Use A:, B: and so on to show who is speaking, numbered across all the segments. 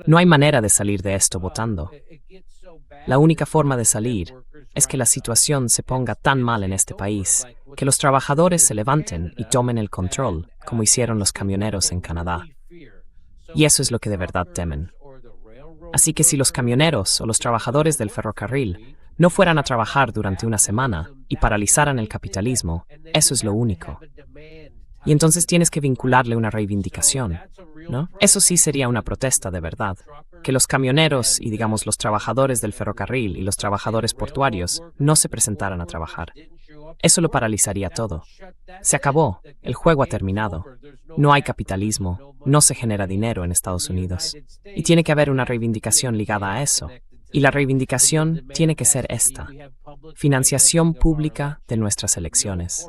A: No hay manera de salir de esto votando. La única forma de salir es que la situación se ponga tan mal en este país que los trabajadores se levanten y tomen el control, como hicieron los camioneros en Canadá. Y eso es lo que de verdad temen. Así que si los camioneros o los trabajadores del ferrocarril no fueran a trabajar durante una semana y paralizaran el capitalismo, eso es lo único. Y entonces tienes que vincularle una reivindicación, ¿no? Eso sí sería una protesta de verdad. Que los camioneros y, digamos, los trabajadores del ferrocarril y los trabajadores portuarios no se presentaran a trabajar. Eso lo paralizaría todo. Se acabó, el juego ha terminado. No hay capitalismo, no se genera dinero en Estados Unidos. Y tiene que haber una reivindicación ligada a eso. Y la reivindicación tiene que ser esta: financiación pública de nuestras elecciones.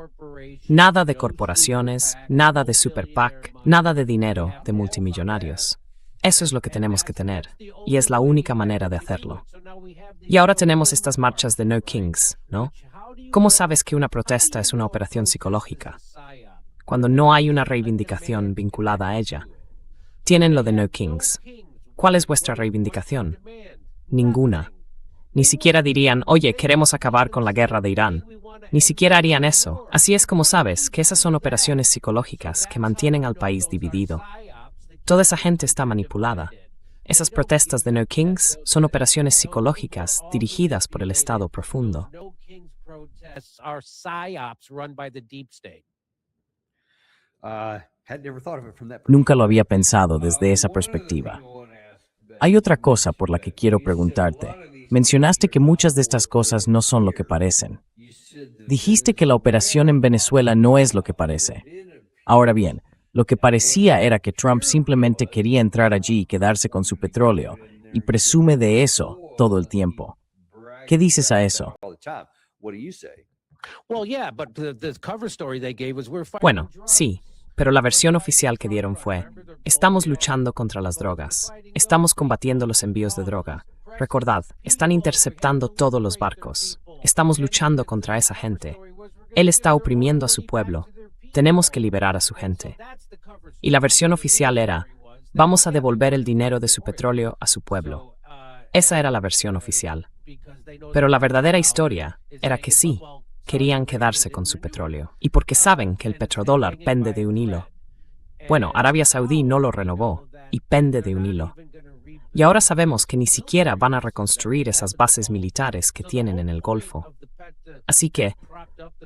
A: Nada de corporaciones, nada de super PAC, nada de dinero de multimillonarios. Eso es lo que tenemos que tener, y es la única manera de hacerlo. Y ahora tenemos estas marchas de No Kings, ¿no? ¿Cómo sabes que una protesta es una operación psicológica? Cuando no hay una reivindicación vinculada a ella. Tienen lo de No Kings. ¿Cuál es vuestra reivindicación? Ninguna. Ni siquiera dirían, oye, queremos acabar con la guerra de Irán. Ni siquiera harían eso. Así es como sabes que esas son operaciones psicológicas que mantienen al país dividido. Toda esa gente está manipulada. Esas protestas de No Kings son operaciones psicológicas dirigidas por el Estado profundo.
B: Nunca lo había pensado desde esa perspectiva. Hay otra cosa por la que quiero preguntarte. Mencionaste que muchas de estas cosas no son lo que parecen. Dijiste que la operación en Venezuela no es lo que parece. Ahora bien, lo que parecía era que Trump simplemente quería entrar allí y quedarse con su petróleo, y presume de eso todo el tiempo. ¿Qué dices a eso?
A: Bueno, sí, pero la versión oficial que dieron fue: estamos luchando contra las drogas, estamos combatiendo los envíos de droga. Recordad, están interceptando todos los barcos. Estamos luchando contra esa gente. Él está oprimiendo a su pueblo. Tenemos que liberar a su gente. Y la versión oficial era: vamos a devolver el dinero de su petróleo a su pueblo. Esa era la versión oficial. Pero la verdadera historia era que sí, querían quedarse con su petróleo. Y porque saben que el petrodólar pende de un hilo. Bueno, Arabia Saudí no lo renovó, y pende de un hilo. Y ahora sabemos que ni siquiera van a reconstruir esas bases militares que tienen en el Golfo. Así que,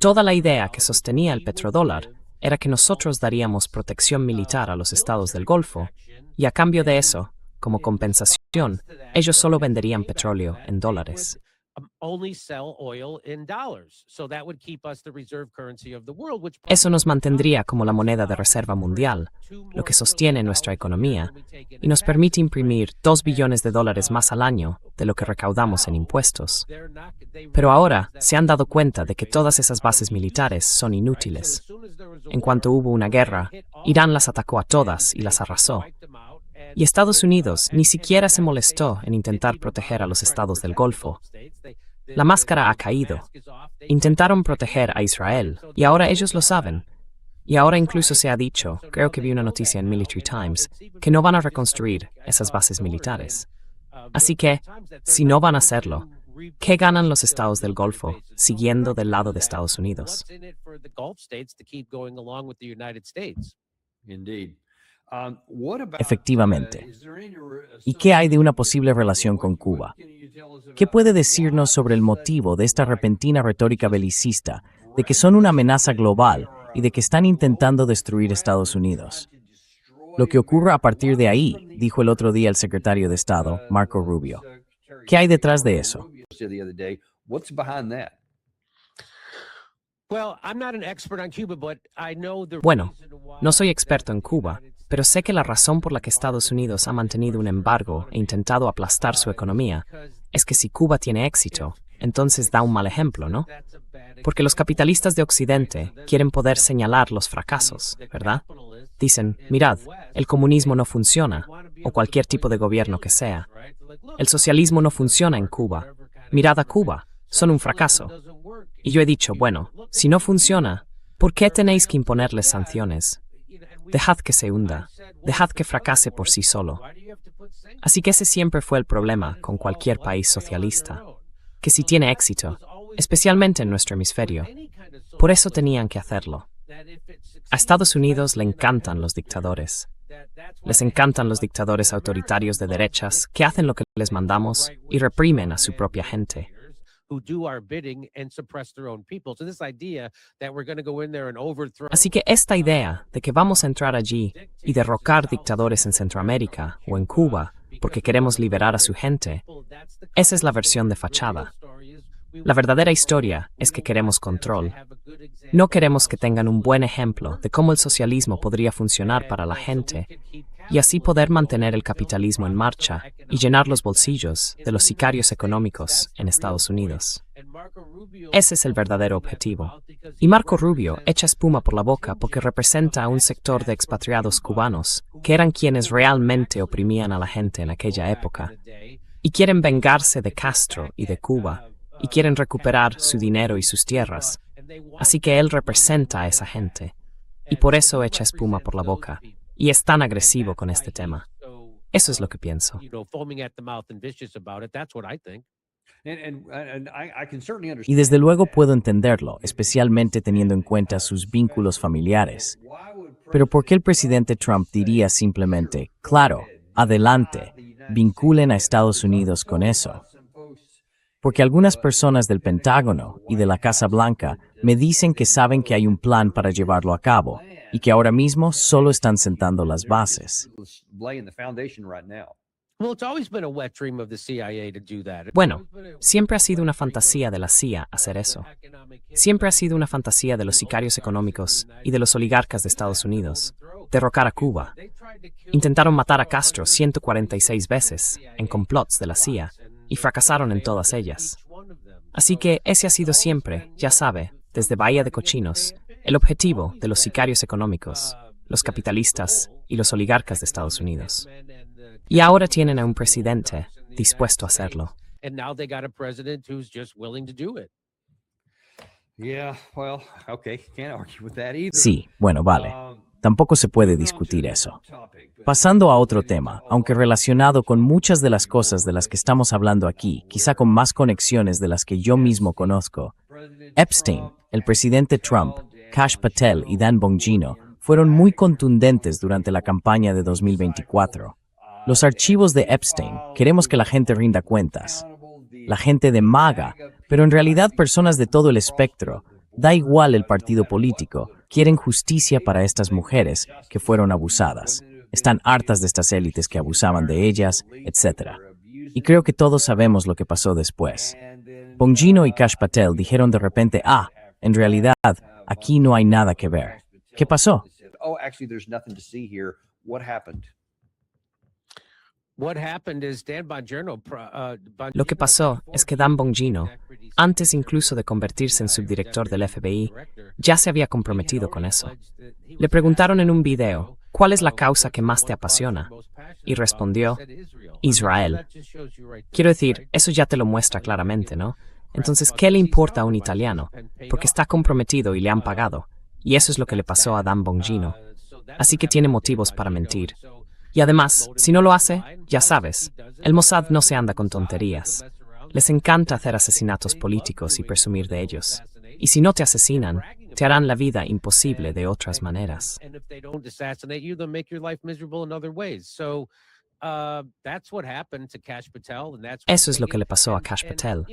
A: toda la idea que sostenía el petrodólar era que nosotros daríamos protección militar a los estados del Golfo, y a cambio de eso, como compensación, ellos solo venderían petróleo en dólares. Eso nos mantendría como la moneda de reserva mundial, lo que sostiene nuestra economía, y nos permite imprimir $2 billones más al año de lo que recaudamos en impuestos. Pero ahora se han dado cuenta de que todas esas bases militares son inútiles. En cuanto hubo una guerra, Irán las atacó a todas y las arrasó. Y Estados Unidos ni siquiera se molestó en intentar proteger a los estados del Golfo. La máscara ha caído. Intentaron proteger a Israel, y ahora ellos lo saben. Y ahora incluso se ha dicho, creo que vi una noticia en Military Times, que no van a reconstruir esas bases militares. Así que, si no van a hacerlo, ¿qué ganan los estados del Golfo siguiendo del lado de Estados Unidos?
B: Efectivamente. ¿Y qué hay de una posible relación con Cuba? ¿Qué puede decirnos sobre el motivo de esta repentina retórica belicista, de que son una amenaza global y de que están intentando destruir Estados Unidos? Lo que ocurra a partir de ahí, dijo el otro día el secretario de Estado, Marco Rubio. ¿Qué hay detrás de eso?
A: Bueno, no soy experto en Cuba, pero sé que la razón por la que Estados Unidos ha mantenido un embargo e intentado aplastar su economía es que si Cuba tiene éxito, entonces da un mal ejemplo, ¿no? Porque los capitalistas de Occidente quieren poder señalar los fracasos, ¿verdad? Dicen, mirad, el comunismo no funciona, o cualquier tipo de gobierno que sea. El socialismo no funciona en Cuba. Mirad a Cuba, son un fracaso. Y yo he dicho, bueno, si no funciona, ¿por qué tenéis que imponerles sanciones? Dejad que se hunda, dejad que fracase por sí solo. Así que ese siempre fue el problema con cualquier país socialista, que si tiene éxito, especialmente en nuestro hemisferio, por eso tenían que hacerlo. A Estados Unidos le encantan los dictadores. Les encantan los dictadores autoritarios de derechas que hacen lo que les mandamos y reprimen a su propia gente. Así que esta idea de que vamos a entrar allí y derrocar dictadores en Centroamérica o en Cuba porque queremos liberar a su gente, esa es la versión de fachada. La verdadera historia es que queremos control. No queremos que tengan un buen ejemplo de cómo el socialismo podría funcionar para la gente y así poder mantener el capitalismo en marcha y llenar los bolsillos de los sicarios económicos en Estados Unidos. Ese es el verdadero objetivo. Y Marco Rubio echa espuma por la boca porque representa a un sector de expatriados cubanos que eran quienes realmente oprimían a la gente en aquella época y quieren vengarse de Castro y de Cuba y quieren recuperar su dinero y sus tierras. Así que él representa a esa gente y por eso echa espuma por la boca y es tan agresivo con este tema. Eso es lo que pienso.
B: Y desde luego puedo entenderlo, especialmente teniendo en cuenta sus vínculos familiares. Pero ¿por qué el presidente Trump diría simplemente, claro, adelante, vinculen a Estados Unidos con eso? Porque algunas personas del Pentágono y de la Casa Blanca me dicen que saben que hay un plan para llevarlo a cabo y que ahora mismo solo están sentando las bases.
A: Bueno, siempre ha sido una fantasía de la CIA hacer eso. Siempre ha sido una fantasía de los sicarios económicos y de los oligarcas de Estados Unidos, derrocar a Cuba. Intentaron matar a Castro 146 veces en complots de la CIA y fracasaron en todas ellas. Así que ese ha sido siempre, ya sabe, desde Bahía de Cochinos, el objetivo de los sicarios económicos, los capitalistas y los oligarcas de Estados Unidos. Y ahora tienen a un presidente dispuesto a hacerlo.
B: Sí, bueno, vale. Tampoco se puede discutir eso. Pasando a otro tema, aunque relacionado con muchas de las cosas de las que estamos hablando aquí, quizá con más conexiones de las que yo mismo conozco, Epstein, el presidente Trump, Kash Patel y Dan Bongino fueron muy contundentes durante la campaña de 2024. Los archivos de Epstein, queremos que la gente rinda cuentas. La gente de MAGA, pero en realidad personas de todo el espectro, da igual el partido político, quieren justicia para estas mujeres que fueron abusadas. Están hartas de estas élites que abusaban de ellas, etc. Y creo que todos sabemos lo que pasó después. Bongino y Kash Patel dijeron de repente, en realidad, aquí no hay nada que ver. ¿Qué pasó?
A: Lo que pasó es que Dan Bongino, antes incluso de convertirse en subdirector del FBI, ya se había comprometido con eso. Le preguntaron en un video, ¿cuál es la causa que más te apasiona? Y respondió, Israel. Quiero decir, eso ya te lo muestra claramente, ¿no? Entonces, ¿qué le importa a un italiano? Porque está comprometido y le han pagado. Y eso es lo que le pasó a Dan Bongino. Así que tiene motivos para mentir. Y además, si no lo hace, ya sabes, el Mossad no se anda con tonterías. Les encanta hacer asesinatos políticos y presumir de ellos. Y si no te asesinan, te harán la vida imposible de otras maneras. Eso es lo que le pasó a Kash Patel.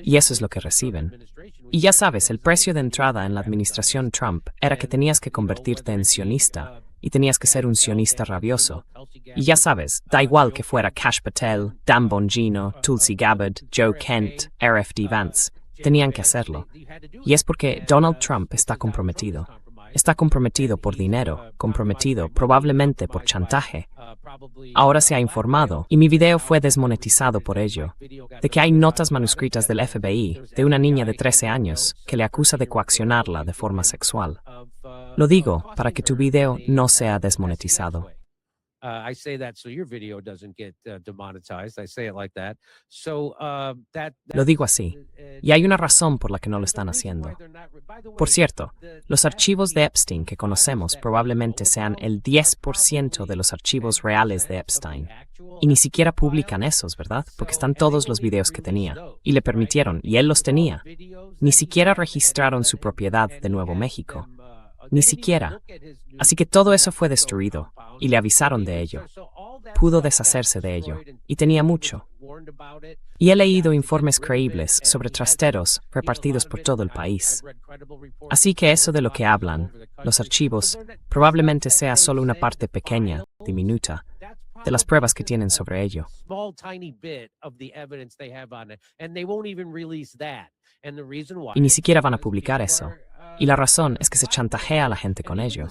A: Y eso es lo que reciben. Y ya sabes, el precio de entrada en la administración Trump era que tenías que convertirte en sionista y tenías que ser un sionista rabioso. Y ya sabes, da igual que fuera Kash Patel, Dan Bongino, Tulsi Gabbard, Joe Kent, RFD Vance, tenían que hacerlo. Y es porque Donald Trump está comprometido. Está comprometido por dinero, comprometido probablemente por chantaje. Ahora se ha informado, y mi video fue desmonetizado por ello, de que hay notas manuscritas del FBI de una niña de 13 años que le acusa de coaccionarla de forma sexual. Lo digo para que tu video no sea desmonetizado.
C: I say that so your video doesn't get demonetized. I say it like that. So
A: Lo digo así. Y hay una razón por la que no lo están haciendo. Por cierto, los archivos de Epstein que conocemos probablemente sean el 10% de los archivos reales de Epstein. Y ni siquiera publican esos, ¿verdad? Porque están todos los videos que tenía. Y le permitieron, y él los tenía. Ni siquiera registraron su propiedad de Nuevo México. Ni siquiera. Así que todo eso fue destruido, y le avisaron de ello. Pudo deshacerse de ello, y tenía mucho. Y he leído informes creíbles sobre trasteros repartidos por todo el país. Así que eso de lo que hablan, los archivos, probablemente sea solo una parte pequeña, diminuta, de las pruebas que tienen sobre ello. Y ni siquiera van a publicar eso. Y la razón es que se chantajea a la gente con ello.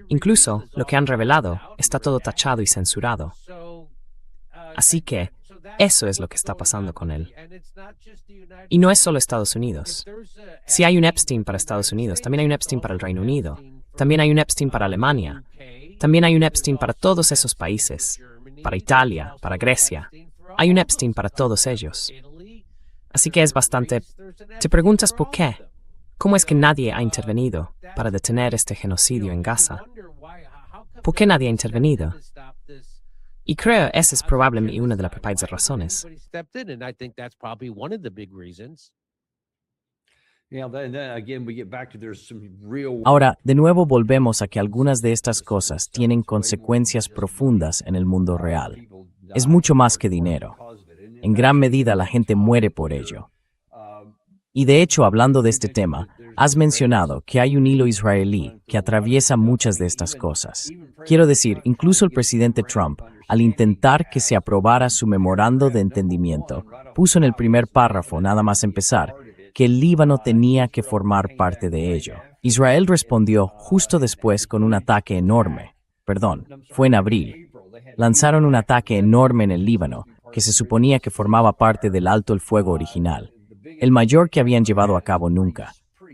A: Incluso lo que han revelado está todo tachado y censurado. Así que eso es lo que está pasando con él. Y no es solo Estados Unidos. Si hay un Epstein para Estados Unidos, también hay un Epstein para el Reino Unido. También hay un Epstein para Alemania. También hay un Epstein para todos esos países. Para Italia, para Grecia. Hay un Epstein para todos ellos. Así que es bastante... ¿Te preguntas por qué? ¿Cómo es que nadie ha intervenido para detener este genocidio en Gaza? ¿Por qué nadie ha intervenido? Y creo esa es probablemente una de las principales razones.
B: Ahora, de nuevo volvemos a que algunas de estas cosas tienen consecuencias profundas en el mundo real. Es mucho más que dinero. En gran medida la gente muere por ello. Y de hecho, hablando de este tema, has mencionado que hay un hilo israelí que atraviesa muchas de estas cosas. Quiero decir, incluso el presidente Trump, al intentar que se aprobara su memorando de entendimiento, puso en el primer párrafo, nada más empezar, que el Líbano tenía que formar parte de ello. Israel respondió justo después con un ataque enorme. Fue en abril. Lanzaron un ataque enorme en el Líbano, que se suponía que formaba parte del alto el fuego original. El mayor que habían llevado a cabo nunca.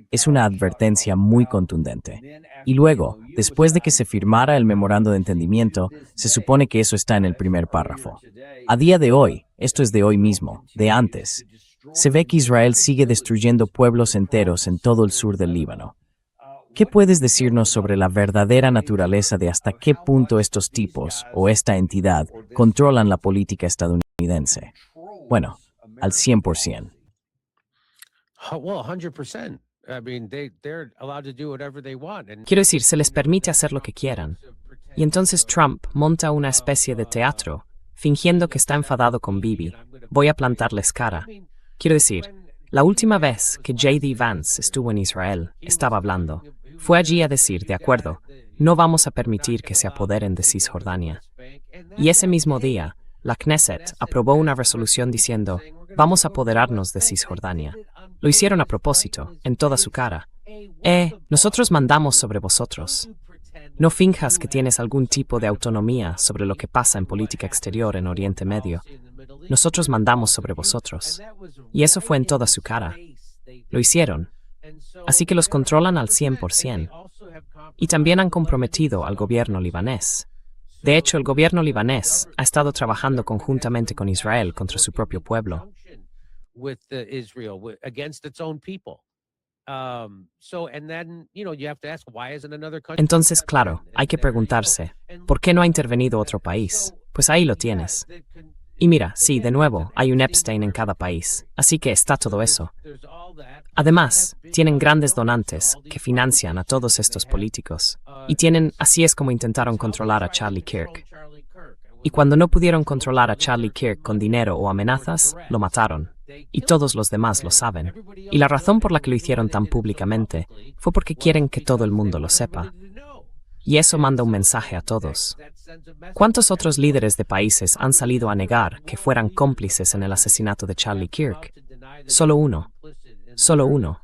B: Es una advertencia muy contundente. Y luego, después de que se firmara el memorando de entendimiento, se supone que eso está en el primer párrafo. A día de hoy, esto es de hoy mismo, de antes, se ve que Israel sigue destruyendo pueblos enteros en todo el sur del Líbano. ¿Qué puedes decirnos sobre la verdadera naturaleza de hasta qué punto estos tipos, o esta entidad, controlan la política estadounidense? Bueno, al 100%.
C: Well, 100%. I mean, they're allowed to do whatever they want.
A: Quiero decir, se les permite hacer lo que quieran. Y entonces Trump monta una especie de teatro, fingiendo que está enfadado con Bibi. Voy a plantarles cara. Quiero decir, la última vez que J.D. Vance estuvo en Israel, estaba hablando. Fue allí a decir, de acuerdo, no vamos a permitir que se apoderen de Cisjordania. Y ese mismo día, la Knesset aprobó una resolución diciendo, vamos a apoderarnos de Cisjordania. Lo hicieron a propósito, en toda su cara. Nosotros mandamos sobre vosotros. No finjas que tienes algún tipo de autonomía sobre lo que pasa en política exterior en Oriente Medio. Nosotros mandamos sobre vosotros. Y eso fue en toda su cara. Lo hicieron. Así que los controlan al 100%. Y también han comprometido al gobierno libanés. De hecho, el gobierno libanés ha estado trabajando conjuntamente con Israel contra su propio pueblo. Entonces, claro, hay que preguntarse, ¿por qué no ha intervenido otro país? Pues ahí lo tienes. Y mira, sí, de nuevo, hay un Epstein en cada país, así que está todo eso. Además, tienen grandes donantes que financian a todos estos políticos. Y así es como intentaron controlar a Charlie Kirk. Y cuando no pudieron controlar a Charlie Kirk con dinero o amenazas, lo mataron. Y todos los demás lo saben. Y la razón por la que lo hicieron tan públicamente fue porque quieren que todo el mundo lo sepa. Y eso manda un mensaje a todos. ¿Cuántos otros líderes de países han salido a negar que fueran cómplices en el asesinato de Charlie Kirk? Solo uno. Solo uno.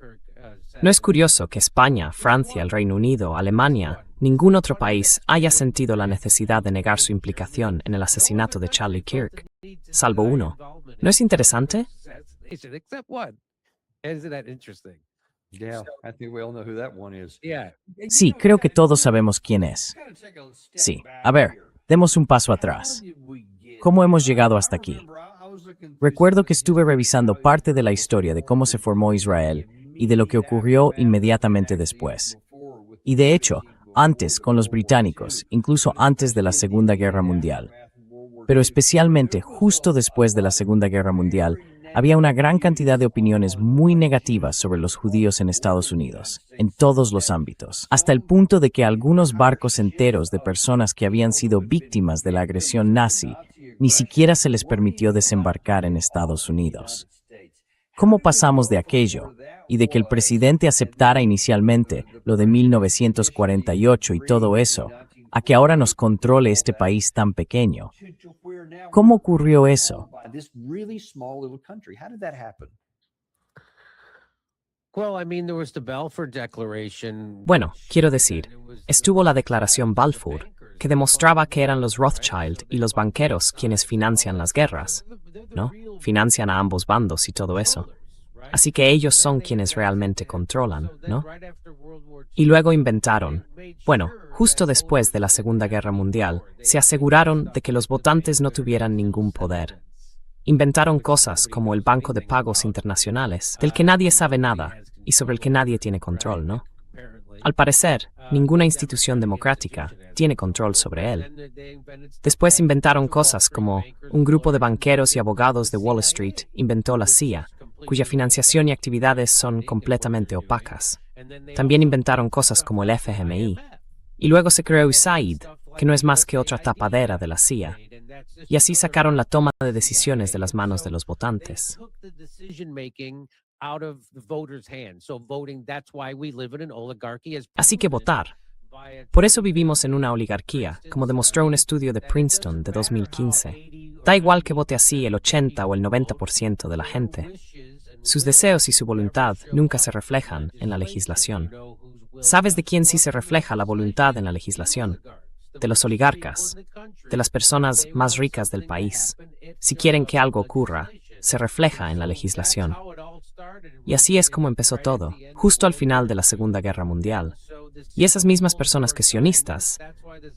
A: ¿No es curioso que España, Francia, el Reino Unido, Alemania, ningún otro país haya sentido la necesidad de negar su implicación en el asesinato de Charlie Kirk? Salvo uno. ¿No es interesante?
B: Sí, creo que todos sabemos quién es. Sí, a ver, Demos un paso atrás. ¿Cómo hemos llegado hasta aquí? Recuerdo que estuve revisando parte de la historia de cómo se formó Israel y de lo que ocurrió inmediatamente después. Y de hecho, antes con los británicos, incluso antes de la Segunda Guerra Mundial. Pero especialmente justo después de la Segunda Guerra Mundial, había una gran cantidad de opiniones muy negativas sobre los judíos en Estados Unidos, en todos los ámbitos, hasta el punto de que algunos barcos enteros de personas que habían sido víctimas de la agresión nazi ni siquiera se les permitió desembarcar en Estados Unidos. ¿Cómo pasamos de aquello y de que el presidente aceptara inicialmente lo de 1948 y todo eso, a que ahora nos controle este país tan pequeño? ¿Cómo ocurrió eso?
A: Bueno, quiero decir, estuvo la Declaración Balfour, que demostraba que eran los Rothschild y los banqueros quienes financian las guerras, ¿no? Financian a ambos bandos y todo eso. Así que ellos son quienes realmente controlan, ¿no? Y luego inventaron, bueno, justo después de la Segunda Guerra Mundial, se aseguraron de que los votantes no tuvieran ningún poder. Inventaron cosas como el Banco de Pagos Internacionales, del que nadie sabe nada y sobre el que nadie tiene control, ¿no? Al parecer, ninguna institución democrática tiene control sobre él. Después inventaron cosas como un grupo de banqueros y abogados de Wall Street inventó la CIA, cuya financiación y actividades son completamente opacas. También inventaron cosas como el FMI. Y luego se creó USAID, que no es más que otra tapadera de la CIA. Y así sacaron la toma de decisiones de las manos de los votantes. Así que votar. Por eso vivimos en una oligarquía, como demostró un estudio de Princeton de 2015. Da igual que vote así el 80 o el 90% de la gente. Sus deseos y su voluntad nunca se reflejan en la legislación. ¿Sabes de quién sí se refleja la voluntad en la legislación? De los oligarcas, de las personas más ricas del país. Si quieren que algo ocurra, se refleja en la legislación. Y así es como empezó todo, justo al final de la Segunda Guerra Mundial. Y esas mismas personas que sionistas,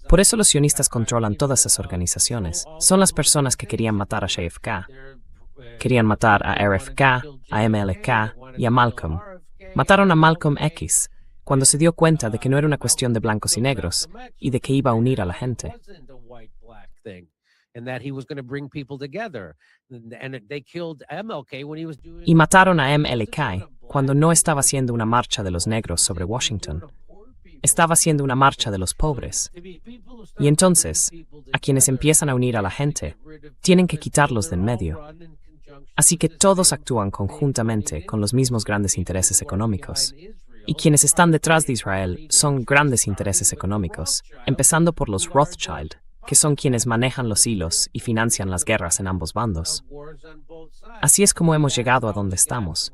A: por eso los sionistas controlan todas esas organizaciones, son las personas que querían matar a JFK. Querían matar a RFK, a MLK y a Malcolm. Mataron a Malcolm X cuando se dio cuenta de que no era una cuestión de blancos y negros y de que iba a unir a la gente. Y mataron a MLK cuando no estaba haciendo una marcha de los negros sobre Washington. Estaba haciendo una marcha de los pobres. Y entonces, a quienes empiezan a unir a la gente, tienen que quitarlos de en medio. Así que todos actúan conjuntamente con los mismos grandes intereses económicos. Y quienes están detrás de Israel son grandes intereses económicos, empezando por los Rothschild, que son quienes manejan los hilos y financian las guerras en ambos bandos. Así es como hemos llegado a donde estamos.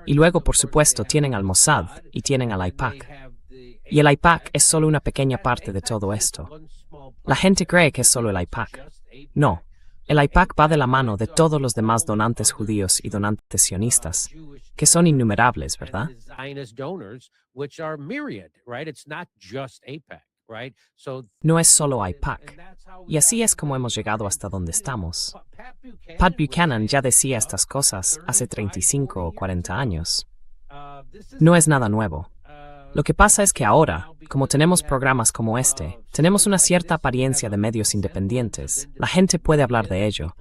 A: Y luego, por supuesto, tienen al Mossad y tienen al AIPAC. Y el AIPAC es solo una pequeña parte de todo esto. La gente cree que es solo el AIPAC. No. El AIPAC va de la mano de todos los demás donantes judíos y donantes sionistas, que son innumerables, ¿verdad? No es solo AIPAC. Y así es como hemos llegado hasta donde estamos. Pat Buchanan ya decía estas cosas hace 35 o 40 años. No es nada nuevo. Lo que pasa es que ahora, como tenemos programas como este, tenemos una cierta apariencia de medios independientes. La gente puede hablar de ello.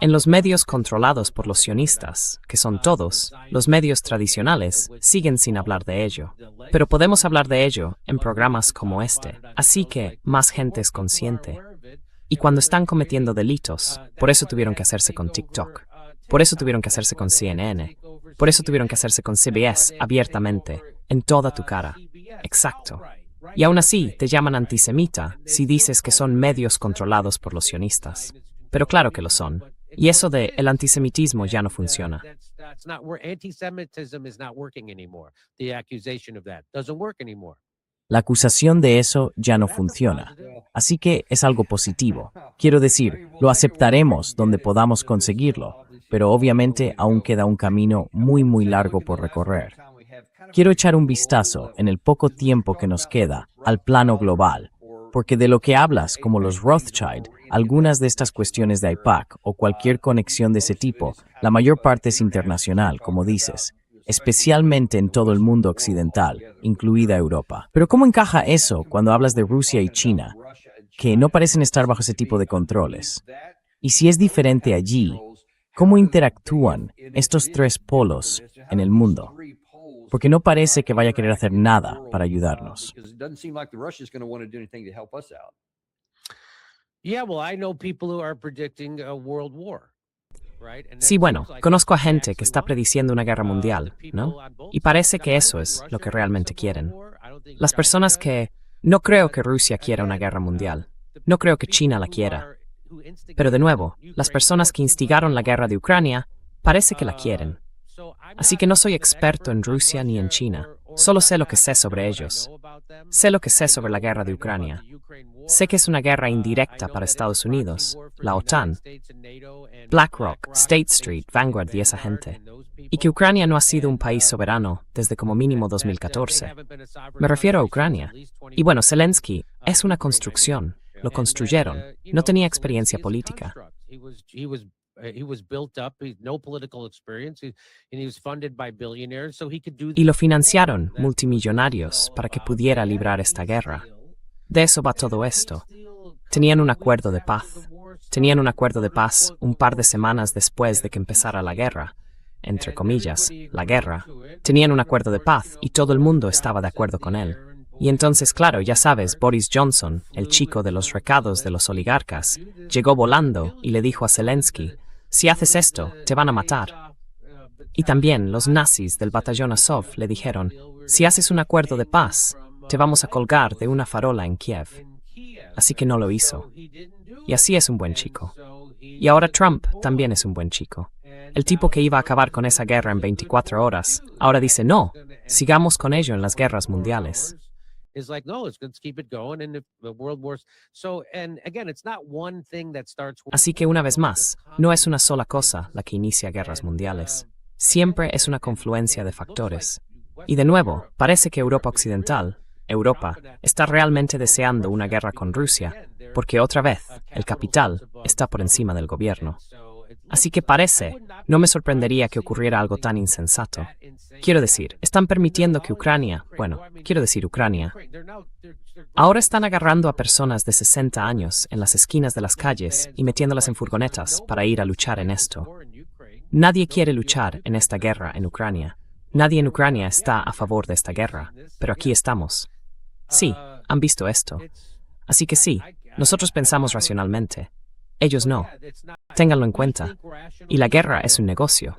A: En los medios controlados por los sionistas, que son todos, los medios tradicionales, siguen sin hablar de ello. Pero podemos hablar de ello en programas como este. Así que más gente es consciente. Y cuando están cometiendo delitos, por eso tuvieron que hacerse con TikTok. Por eso tuvieron que hacerse con CNN. Por eso tuvieron que hacerse con CBS abiertamente, en toda tu cara. Exacto. Y aún así, te llaman antisemita si dices que son medios controlados por los sionistas. Pero claro que lo son. Y eso de el antisemitismo ya no funciona.
B: La acusación de eso ya no funciona. Así que es algo positivo. Quiero decir, lo aceptaremos donde podamos conseguirlo, pero obviamente aún queda un camino muy largo por recorrer. Quiero echar un vistazo, en el poco tiempo que nos queda, al plano global. Porque de lo que hablas, como los Rothschild, algunas de estas cuestiones de AIPAC o cualquier conexión de ese tipo, la mayor parte es internacional, como dices, especialmente en todo el mundo occidental, incluida Europa. Pero ¿cómo encaja eso cuando hablas de Rusia y China, que no parecen estar bajo ese tipo de controles? Y si es diferente allí, ¿cómo interactúan estos tres polos en el mundo? Porque no parece que vaya a querer hacer nada para ayudarnos.
C: Yeah, well, I know people who are predicting a world war, right? And
A: Sí,
C: that
A: bueno,
C: seems like
A: conozco a
C: that's
A: gente que
C: exactly
A: está
C: what
A: prediciendo una guerra mundial,
C: the
A: ¿no?
C: people on both
A: Y parece
C: sides.
A: que
C: I don't
A: eso
C: think
A: es lo
C: Russia
A: que
C: wants
A: realmente
C: a world
A: quieren.
C: war. I don't think
A: Las
C: China
A: personas
C: does.
A: que no creo que
C: But
A: Rusia quiera una
C: again,
A: guerra mundial.
C: the
A: No creo que
C: people
A: China la
C: who
A: quiera.
C: are who
A: Pero de
C: instigated
A: nuevo,
C: the
A: las
C: Ukraine
A: personas
C: war
A: que
C: seem like they
A: instigaron la
C: want
A: guerra de
C: that.
A: Ucrania parece que la quieren.
C: So I'm
A: Así
C: not
A: que no soy
C: an
A: experto
C: expert
A: en
C: on
A: Rusia ni en
C: Russia
A: China.
C: or
A: Solo sé lo
C: China.
A: que
C: I
A: sé
C: just know
A: sobre
C: what I
A: ellos.
C: know about them.
A: Sé lo que sé
C: I
A: sobre la
C: know
A: guerra
C: what
A: de
C: I know about
A: Ucrania.
C: the Ukraine war.
A: Sé que es una guerra
C: I
A: indirecta
C: know
A: para
C: that it's a
A: Estados
C: proxy
A: Unidos,
C: war for
A: la
C: the United
A: OTAN,
C: States and NATO and
A: BlackRock, State Street, Vanguard y esa gente. Y que Ucrania no ha sido un país soberano desde como mínimo 2014. Me refiero a Ucrania. Y bueno, Zelensky es una construcción. Lo construyeron. No tenía experiencia política.
C: He was built up, no political experience, and he was funded by billionaires, so he could do.
A: Y lo financiaron multimillonarios para que pudiera librar esta guerra. De eso va todo esto. Tenían un acuerdo de paz. Tenían un acuerdo de paz un par de semanas después de que empezara la guerra. Entre comillas, la guerra. Tenían un acuerdo de paz y todo el mundo estaba de acuerdo con él. Y entonces, claro, ya sabes, Boris Johnson, el chico de los recados de los oligarcas, llegó volando y le dijo a Zelensky, si haces esto, te van a matar. Y también los nazis del batallón Azov le dijeron, si haces un acuerdo de paz, te vamos a colgar de una farola en Kiev. Así que no lo hizo. Y así es un buen chico. Y ahora Trump también es un buen chico. El tipo que iba a acabar con esa guerra en 24 horas, ahora dice, no, sigamos con ello en las guerras mundiales.
C: Is like, no, let's keep it going. And if the world wars. So, and again, it's not one thing that starts.
A: Así que una vez más, no es una sola cosa la que inicia guerras mundiales. Siempre es una confluencia de factores. Y de nuevo, parece que Europa Occidental, Europa, está realmente deseando una guerra con Rusia, porque otra vez, el capital está por encima del gobierno. Así que parece, no me sorprendería que ocurriera algo tan insensato. Quiero decir, están permitiendo que Ucrania, ahora están agarrando a personas de 60 años en las esquinas de las calles y metiéndolas en furgonetas para ir a luchar en esto. Nadie quiere luchar en esta guerra en Ucrania. Nadie en Ucrania está a favor de esta guerra, pero aquí estamos. Sí, han visto esto. Así que sí, nosotros pensamos racionalmente. Ellos no. Ténganlo en cuenta. Y la guerra es un negocio.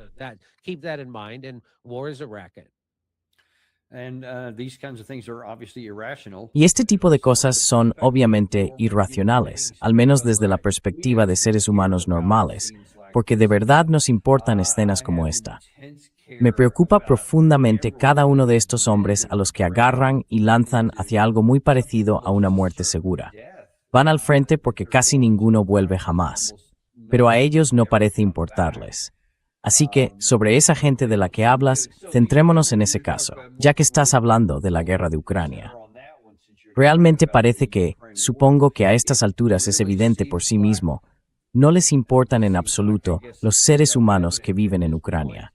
B: Y este tipo de cosas son obviamente irracionales, al menos desde la perspectiva de seres humanos normales, porque de verdad nos importan escenas como esta. Me preocupa profundamente cada uno de estos hombres a los que agarran y lanzan hacia algo muy parecido a una muerte segura. Van al frente porque casi ninguno vuelve jamás, pero a ellos no parece importarles. Así que, sobre esa gente de la que hablas, centrémonos en ese caso, ya que estás hablando de la guerra de Ucrania. Realmente parece que, supongo que a estas alturas es evidente por sí mismo, no les importan en absoluto los seres humanos que viven en Ucrania,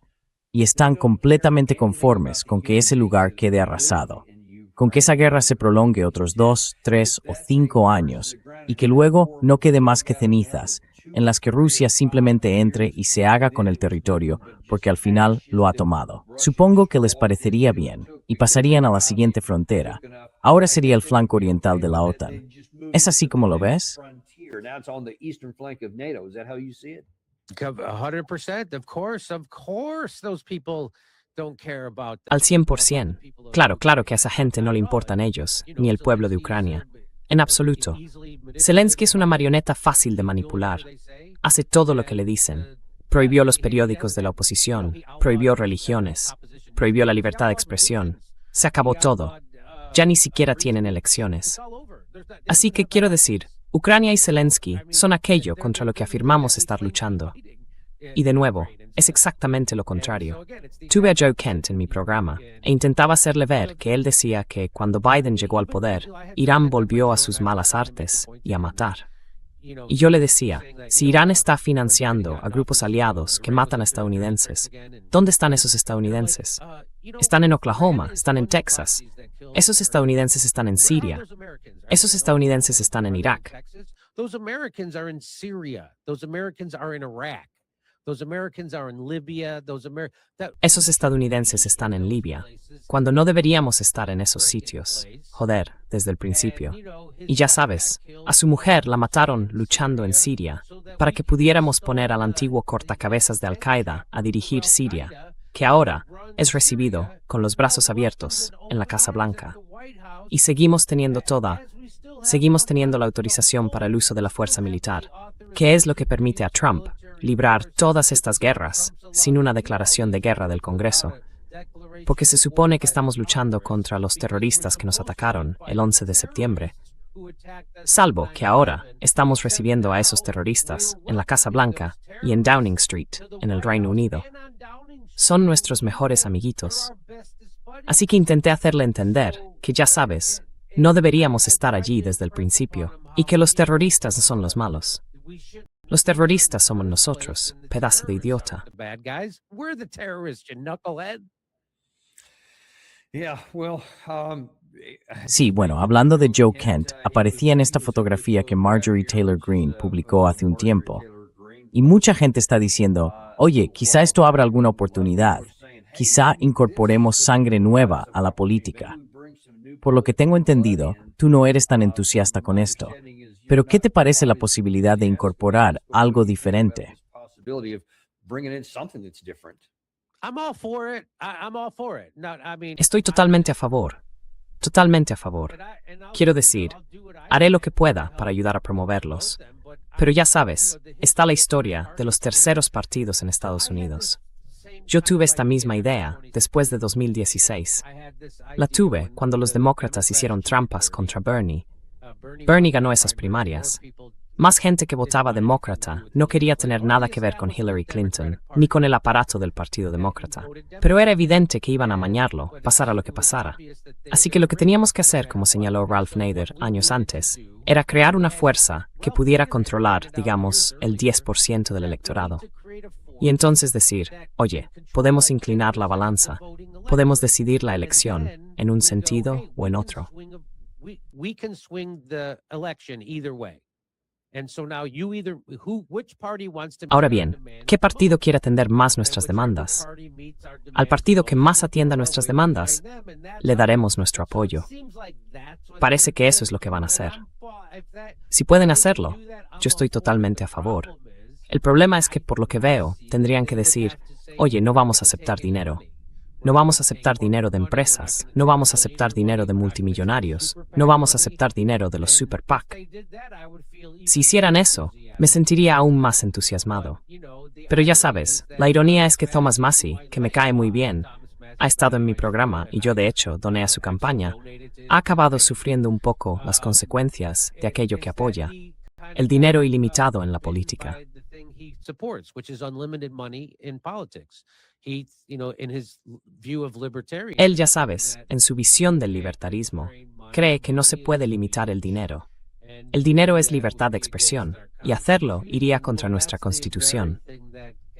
B: y están completamente conformes con que ese lugar quede arrasado, con que esa guerra se prolongue otros 2, 3 o 5 años, y que luego no quede más que cenizas, en las que Rusia simplemente entre y se haga con el territorio, porque al final lo ha tomado. Supongo que les parecería bien, y pasarían a la siguiente frontera. Ahora sería el flanco oriental de la OTAN. ¿Es así como lo ves?
C: 100%, of course, those people don't care about
A: Al 100%. Claro que a esa gente no le importan ellos, ni el pueblo de Ucrania. En absoluto. Zelensky es una marioneta fácil de manipular. Hace todo lo que le dicen. Prohibió los periódicos de la oposición, prohibió religiones, prohibió la libertad de expresión. Se acabó todo. Ya ni siquiera tienen elecciones. Así que quiero decir, Ucrania y Zelensky son aquello contra lo que afirmamos estar luchando. Y de nuevo, es exactamente lo contrario. Tuve a Joe Kent en mi programa e intentaba hacerle ver que él decía que cuando Biden llegó al poder, Irán volvió a sus malas artes y a matar. Y yo le decía, si Irán está financiando a grupos aliados que matan a estadounidenses, ¿dónde están esos estadounidenses? Están en Oklahoma, están en Texas. Esos estadounidenses están en Siria. Esos estadounidenses están en Irak.
C: Those Americans are in Syria. Those Americans are in Iraq. Those Americans are in Libya.
A: Esos estadounidenses están en Libia, cuando no deberíamos estar en esos sitios. Joder, desde el principio. Y ya sabes, a su mujer la mataron luchando en Siria, para que pudiéramos poner al antiguo cortacabezas de Al-Qaeda a dirigir Siria, que ahora es recibido con los brazos abiertos en la Casa Blanca. Y seguimos teniendo la autorización para el uso de la fuerza militar, que es lo que permite a Trump librar todas estas guerras sin una declaración de guerra del Congreso, porque se supone que estamos luchando contra los terroristas que nos atacaron el 11 de septiembre, salvo que ahora estamos recibiendo a esos terroristas en la Casa Blanca y en Downing Street, en el Reino Unido. Son nuestros mejores amiguitos. Así que intenté hacerle entender que, ya sabes, no deberíamos estar allí desde el principio y que los terroristas son los malos. Los terroristas somos nosotros, pedazo de idiota.
B: Sí, bueno, hablando de Joe Kent, aparecía en esta fotografía que Marjorie Taylor Greene publicó hace un tiempo. Y mucha gente está diciendo, oye, quizá esto abra alguna oportunidad. Quizá incorporemos sangre nueva a la política. Por lo que tengo entendido, tú no eres tan entusiasta con esto. Pero ¿qué te parece la posibilidad de incorporar algo diferente?
A: Estoy totalmente a favor. Totalmente a favor. Quiero decir, haré lo que pueda para ayudar a promoverlos. Pero ya sabes, está la historia de los terceros partidos en Estados Unidos. Yo tuve esta misma idea después de 2016. La tuve cuando los demócratas hicieron trampas contra Bernie. Bernie ganó esas primarias. Más gente que votaba demócrata no quería tener nada que ver con Hillary Clinton, ni con el aparato del Partido Demócrata. Pero era evidente que iban a amañarlo, pasara lo que pasara. Así que lo que teníamos que hacer, como señaló Ralph Nader años antes, era crear una fuerza que pudiera controlar, digamos, el 10% del electorado. Y entonces decir, oye, podemos inclinar la balanza, podemos decidir la elección en un sentido o en otro. Ahora bien, ¿qué partido quiere atender más nuestras demandas? Al partido que más atienda nuestras demandas, le daremos nuestro apoyo. Parece que eso es lo que van a hacer. Si pueden hacerlo, yo estoy totalmente a favor. El problema es que, por lo que veo, tendrían que decir, oye, no vamos a aceptar dinero. No vamos a aceptar dinero de empresas, no vamos a aceptar dinero de multimillonarios, no vamos a aceptar dinero de los Super PAC. Si hicieran eso, me sentiría aún más entusiasmado. Pero ya sabes, la ironía es que Thomas Massie, que me cae muy bien, ha estado en mi programa y yo de hecho doné a su campaña, ha acabado sufriendo un poco las consecuencias de aquello que apoya, el dinero ilimitado en la política. Él, ya sabes, en su visión del libertarismo, cree que no se puede limitar el dinero. El dinero es libertad de expresión, y hacerlo iría contra nuestra Constitución.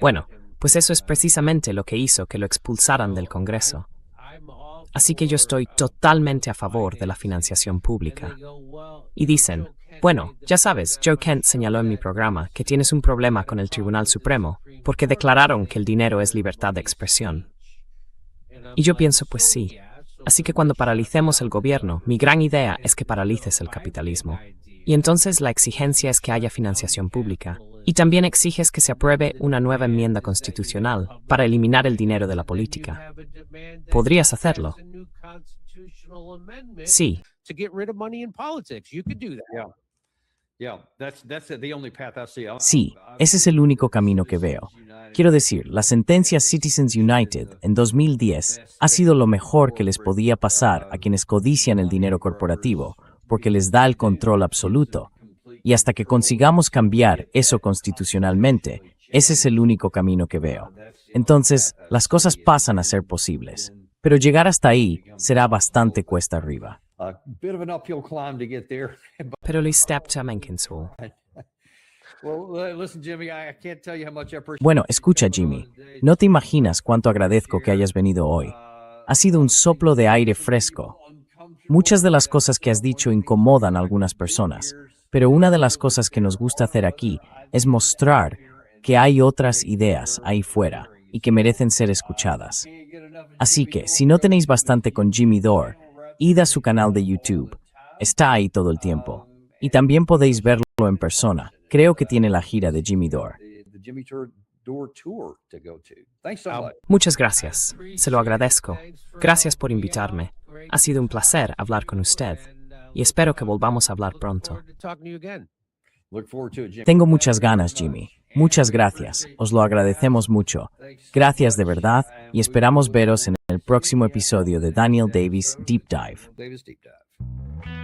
A: Bueno, pues eso es precisamente lo que hizo que lo expulsaran del Congreso. Así que yo estoy totalmente a favor de la financiación pública. Y dicen, bueno, ya sabes, Joe Kent señaló en mi programa que tienes un problema con el Tribunal Supremo, porque declararon que el dinero es libertad de expresión. Y yo pienso, pues sí. Así que cuando paralicemos el gobierno, mi gran idea es que paralices el capitalismo. Y entonces la exigencia es que haya financiación pública. Y también exiges que se apruebe una nueva enmienda constitucional para eliminar el dinero de la política. ¿Podrías hacerlo? Sí.
B: Sí, ese es el único camino que veo. Quiero decir, la sentencia Citizens United en 2010 ha sido lo mejor que les podía pasar a quienes codician el dinero corporativo, porque les da el control absoluto. Y hasta que consigamos cambiar eso constitucionalmente, Ese es el único camino que veo. Entonces, las cosas pasan a ser posibles. Pero llegar hasta ahí será bastante cuesta arriba.
D: Bit of an uphill climb to get there.
A: Pero li stepta menkensul.
D: Well, listen, Jimmy, I can't tell you how much I appreciate
B: Bueno,
D: you
B: escucha,
D: coming on
B: Jimmy.
D: today.
B: No te imaginas cuánto agradezco que hayas venido hoy. Ha sido un soplo de aire fresco. Muchas de las cosas que has dicho incomodan a algunas personas, pero una de las cosas que nos gusta hacer aquí es mostrar que hay otras ideas ahí fuera y que merecen ser escuchadas. Así que, si no tenéis bastante con Jimmy Dore, id a su canal de YouTube. Está ahí todo el tiempo. Y también podéis verlo en persona. Creo que tiene la gira de Jimmy Dore.
D: The Jimmy Dore tour to go to. Thanks so much.
A: Muchas gracias. Se lo agradezco. Gracias por invitarme. Ha sido un placer hablar con usted. Y espero que volvamos a hablar pronto.
C: Talking to you again.
D: Look forward to it, Jimmy.
B: Tengo muchas ganas, Jimmy. Muchas gracias. Os lo agradecemos mucho. Gracias de verdad y esperamos veros en el próximo episodio de Daniel Davis Deep Dive.
D: Davis Deep Dive.